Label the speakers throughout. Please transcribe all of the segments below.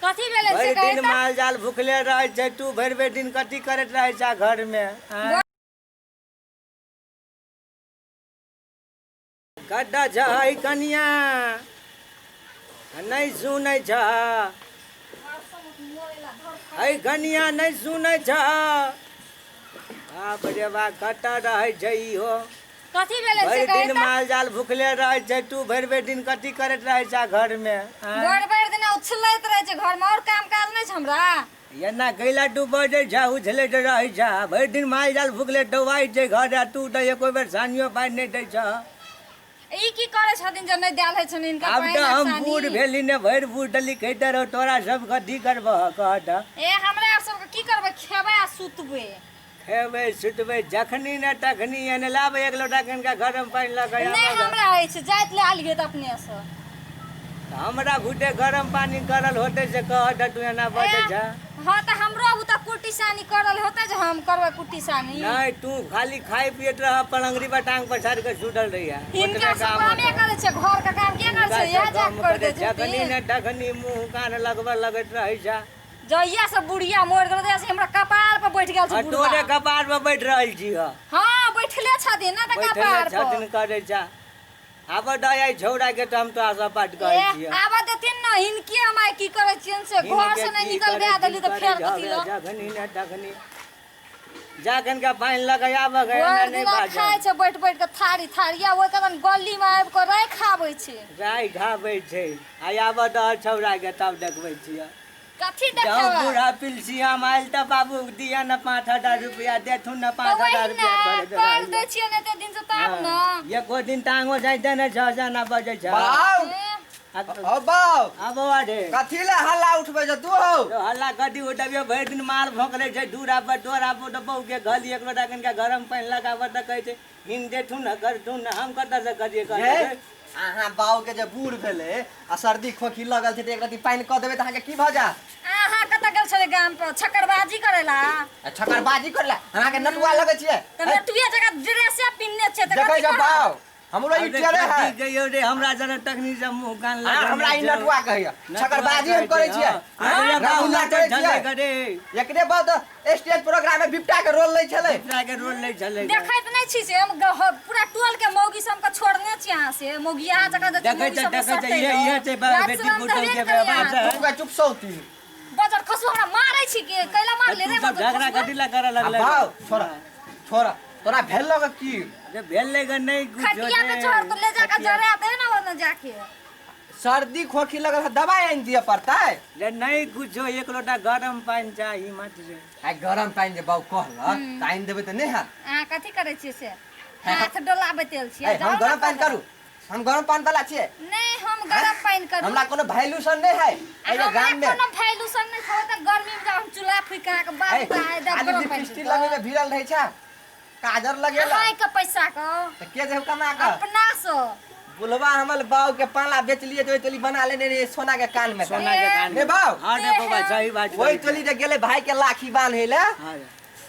Speaker 1: कथी भेलै से
Speaker 2: भरि
Speaker 1: कहै
Speaker 2: दिन
Speaker 1: त
Speaker 2: माल जाल भूखले रहे छै तू भरि दिन कथी करत रहे छै घर में गड्ढा छै कनिया नहीं सुनै छ है कनिया नहीं सुनै छ बाप रे बा गड्ढा रहे छै इहो
Speaker 1: कथी भेलै से
Speaker 2: भरि
Speaker 1: कहै
Speaker 2: दिन
Speaker 1: त
Speaker 2: माल जाल भूखले रहे छै तू भरि दिन कथी करत रहे छै घर में
Speaker 1: भरि दिन उछलैत रहै छै घर में और काम काज नहीं छै हमरा
Speaker 2: एना कैला तू बजे छ उछले रहे छ भरि दिन माल जाल भूखले डोबाई छै घर आ तू तो एको बेर सानियो पानि नहीं दै छ
Speaker 1: ई की करे छथिन जे नहीं देल है छन इनका
Speaker 2: अब तो हम बूढ़ भेली ने भरि बूढ़ डली कहते रहो तोरा सब कथी करबह कहत
Speaker 1: ए हमरा सब की करबै खेबै आ सुतबै
Speaker 2: खेबै सुतबै जखनी ने तखनी एने लाबै एक लोटा कनिका गरम पानि लऽ के
Speaker 1: नहीं हमरा है छै जाइत ले आलिए त अपने से
Speaker 2: हमरा घुटे गरम पानी करल होते से कहत तू एना बजे छ
Speaker 1: हां त हमरो उ त कुट्टी सानी करल होते जे हम करबै कुट्टी सानी
Speaker 2: नहीं तू खाली खाई पियत रह पलंगरी पर टांग पर छाड़ के सुतल रहिया
Speaker 1: इनका सब कामे करे छै घर का काम के करे छै या जा कर दे
Speaker 2: जखनी ने तखनी मुंह कान लगबे लगत रहै छ
Speaker 1: जइया से बुढ़िया मोर गेल से हमरा कपार पर बैठ गेल छै बुढ़वा
Speaker 2: तोरे कपार पर बैठ रहल छी
Speaker 1: हां बैठले छथिन ना त कपार पर
Speaker 2: छथिन करे छ आब दया छौड़ा के त हम तो आशा पाट कहै छी
Speaker 1: आब देथिन न इनके हमाय की करे छियन से घर से नहीं निकल दे देली त फेर कथि लो
Speaker 2: जखनी ने तखनी जाकन का पानी लगायाब गया नहीं बाजा
Speaker 1: खाय छै बैठ बैठ के थारी थारिया ओइ कदन गली में आब के राइ खाबै छै
Speaker 2: राइ खाबै छै आयाब द छौड़ा के तब देखबै छियै
Speaker 1: कथी
Speaker 2: जब
Speaker 1: देखबै
Speaker 2: बूढ़ा पिलसिया माइल त बाबू दिया न 5000 रुपया देथुन न 5000 रुपया
Speaker 1: कर दे छियै ने ते दिन से तब न
Speaker 2: एको दिन टांगो जाइते न 6 ना बजे छ
Speaker 3: बाऊ ओ बाऊ
Speaker 2: अब आडे
Speaker 3: कथी ले हल्ला उठबै छ तू हो
Speaker 2: तो हल्ला कथी उठबियो भरि दिन माल भोंकले छै दूरा पर डोरा पर त बहु के गली एक लोटा कनका गरम पानी लगाब त कहै छै हिन देथुन न करथुन न हम कत से करिए कहै
Speaker 3: अहाँ बाऊ के जे बूढ़ भेले आ सर्दी खोखी लगल छै त एक रति पानी क देबै त अहाँ के की भ जा
Speaker 1: आहा कत गेल छले गाम पर छकरबाजी करेला
Speaker 3: छकरबाजी करला अहाँ के नटुआ लगै छियै
Speaker 1: त नटुआ जगह ड्रेसे पिन्ने छै त
Speaker 3: देखै छ बाऊ हमरो ई टेरे है
Speaker 2: गयो रे हमरा जरा तखनी से मुंह कान लगा
Speaker 3: हमरा ई नटुआ कहैया छकरबाजी हम करै छियै
Speaker 2: राहुला करै छियै
Speaker 3: एकरे बाद स्टेज प्रोग्राम में बिपटा के रोल लै छलै
Speaker 2: बिपटा के रोल लै छलै
Speaker 1: देखैत नै छी से हम पूरा टोल के मौगी सब के छोड़ने छी यहां से मौगिया जगह
Speaker 2: देखै ये छै बेटी पुतौ के व्यवहार
Speaker 3: तू चुप सौती
Speaker 1: बजर खसु हमरा मारै छी के कैला मार ले रे
Speaker 2: झगड़ा कटिला करे लगले
Speaker 3: बाऊ छोरा छोरा तोरा भेल लग की
Speaker 2: जे भेले ग नहीं कुछ
Speaker 1: खटिया पे छोड़ तो ले जाके जरा दे ना ओने जाके
Speaker 3: सर्दी खोखी लगल है दवाई आइन दिए पड़ता है
Speaker 2: ले नहीं कुछ एक लोटा गरम पानी चाहिए मत रे
Speaker 3: आ गरम पानी जे बाऊ कहल त आइन देबै त नहीं हाथ
Speaker 1: आ कथि करे छी से हाथ डोलाबे तेल छी
Speaker 3: हम गरम पानी करू हम गरम पानी वाला छियै
Speaker 1: नहीं हम गरम पानी करू
Speaker 3: हमरा कोनो वैल्यूशन नहीं है ए गाम में
Speaker 1: कोनो वैल्यूशन नहीं हो त गर्मी में हम चूल्हा फुका के बात आए द गरम पानी
Speaker 3: लिपस्टिक लगे में भिड़ल रहै छै काजर लगेला
Speaker 1: हाय के पैसा को
Speaker 3: त के जे कमा के
Speaker 1: अपना सो
Speaker 3: बुलवा हमल बाऊ के पाला बेच लिए तो तोली बना लेने रे सोना के कान में
Speaker 2: सोना के कान
Speaker 3: में बाऊ
Speaker 2: हां रे बाबा सही बात
Speaker 3: ओई तोली जे गेले भाई के लाठी बांधेले
Speaker 2: हां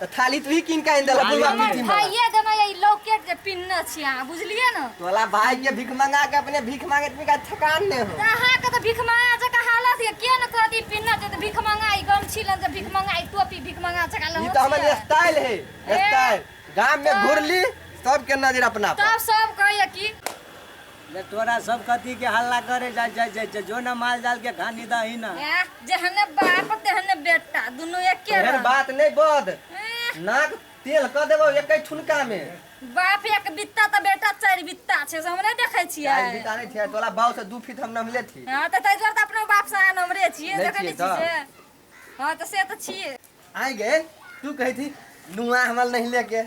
Speaker 3: त थाली तू ही किन के आइन देला बुलवा पीठी में
Speaker 1: भाईये देना ये लॉकेट जे पिन्ने छी आ बुझलिए न
Speaker 3: तोला भाई के भीख मंगा के अपने भीख मांगे में का थकान ने हो
Speaker 1: अहाँ के त भीख मंगा जका हालत है के न तोदी पिन्ने जे भीख मंगाई गमछी लन जे भीख मंगाई टोपी भीख मंगा जका लो
Speaker 3: ई त हमर स्टाइल है स्टाइल गांव में घुरली सब के नजर अपना पर
Speaker 1: तब सब कहया कि
Speaker 2: ले तोरा सब कथी के हल्ला करे जा जो ना माल जाल के खानी दही ना
Speaker 1: जहने बाप तेहने बेटा दोनों एके
Speaker 3: हर बात नहीं बद नाक तेल क देबो एकै ठुनका में
Speaker 1: बाप एक बित्ता त बेटा चार बित्ता छै से हम नहीं देखै छियै
Speaker 3: आज बिता नहीं थे तोला बाऊ से 2 फीट हम नमले थी
Speaker 1: हां त तै जोर त अपने बाप से नमरे छियै
Speaker 3: नहीं
Speaker 1: देखै
Speaker 3: छियै
Speaker 1: छी से हां त से त छियै
Speaker 3: आई गे तू कही थी नुआ हमल नहीं लेके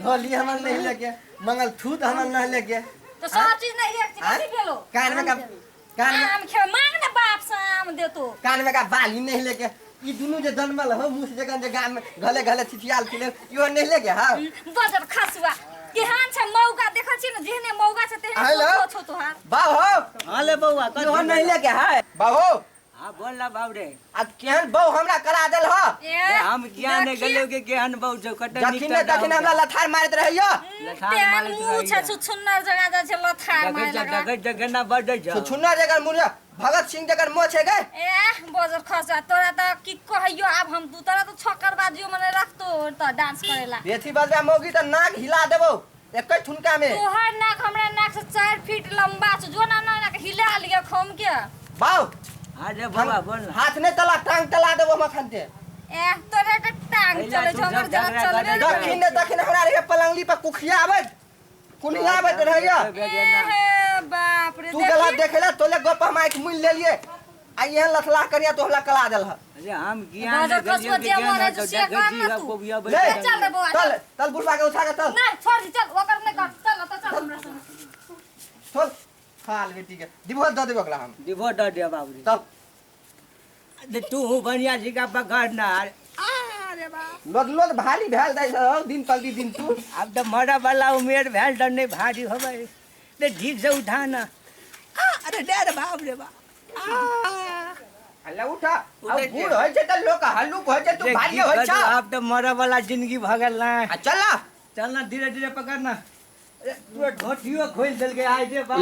Speaker 3: ढोली हमल नहीं लेके मंगल थूत हमल नहीं लेके
Speaker 1: तो सब चीज नहीं एक कथि भेलो
Speaker 3: कान में का कान में
Speaker 1: आम खे मांग ने बाप से आम देतो
Speaker 3: कान में का बाली नहीं लेके ई दुनु जे जन्मल हो मुस जगह जे गाम में घले घले छिछियाल खिले यो नहीं लेके हां
Speaker 1: बजर खसुआ केहन छ मौका देखै छी न जेहने मौका छ तेहने छो तोहार
Speaker 3: बाऊ हो
Speaker 2: हां ले बौआ
Speaker 3: यो नहीं लेके हां बाऊ
Speaker 2: हां बोल ना बाऊ रे
Speaker 3: आ केहन बहू हमरा करा देल हो
Speaker 2: हम ज्ञान ने गलो के केहन बहू जो कटे
Speaker 3: दखिन हमरा लथार मारत रहइयो
Speaker 1: तेहन मुंह छ छुछुन्नर जगह जा छ लथार मार लगा
Speaker 2: जगह जगह ना बढ़ जा
Speaker 3: छुछुन्नर जगह मुंह भगत सिंह जगह मुंह छै गे
Speaker 1: ए बजर बस तोरा त की कहियो अब हम तू तोरा तो छक्कर बाजियो मने रखतो त डांस करेला
Speaker 3: बेथी बजा मौगी त नाक हिला देबो एकै ठुनका में
Speaker 1: तोहर नाक हमरा नाक से 4 फीट लंबा छ जो ना नाक हिला लिया खम के
Speaker 3: बाऊ
Speaker 2: अरे बाबा बोल ना
Speaker 3: हाथ ने तला टांग तला देबो मखन ते
Speaker 1: ए तोरा त टांग चले छ हमर जरा चलबे
Speaker 3: दक्षिण हमरा रे पलंगली पर कुखिया आबै कुनिया आबै त रहिया
Speaker 1: ए बाप रे
Speaker 3: तू गला देखेला तोले गप माइक मुल ले लिए आ यहां लथला करिया तो हमरा कला देल ह
Speaker 2: अरे हम किया
Speaker 1: बाजा कसबो जे मरे जो से कर ना तू
Speaker 3: ले
Speaker 1: चल रे बउआ
Speaker 3: चल चल बुढ़वा के उठा के चल
Speaker 1: नहीं छोड़ दी चल ओकर नहीं कर चल त चल हमरा संग
Speaker 3: चल खाल बेटी के दिभो द देबो गला हम
Speaker 2: दिवो ड दे बाबूजी
Speaker 3: चल
Speaker 2: दे तू बढ़िया जी का पकड़ना अरे बा
Speaker 3: लोद भारी भेल दै छ दिन पल्दी दिन तू
Speaker 2: अब तो मरा वाला उमेर भेल डर नहीं भारी होबै ते ठीक से उठाना अरे दे रे बाप रे बा
Speaker 3: हल्ला उठा अब बूढ़ होय छै त लोक हल्लुक होय छै तू भारी होय छ
Speaker 2: अब तो मरा वाला जिंदगी भगल ना
Speaker 3: चल
Speaker 2: चलना धीरे धीरे पकड़ना अरे तू ढोटियो खोल देल के आइ दे बा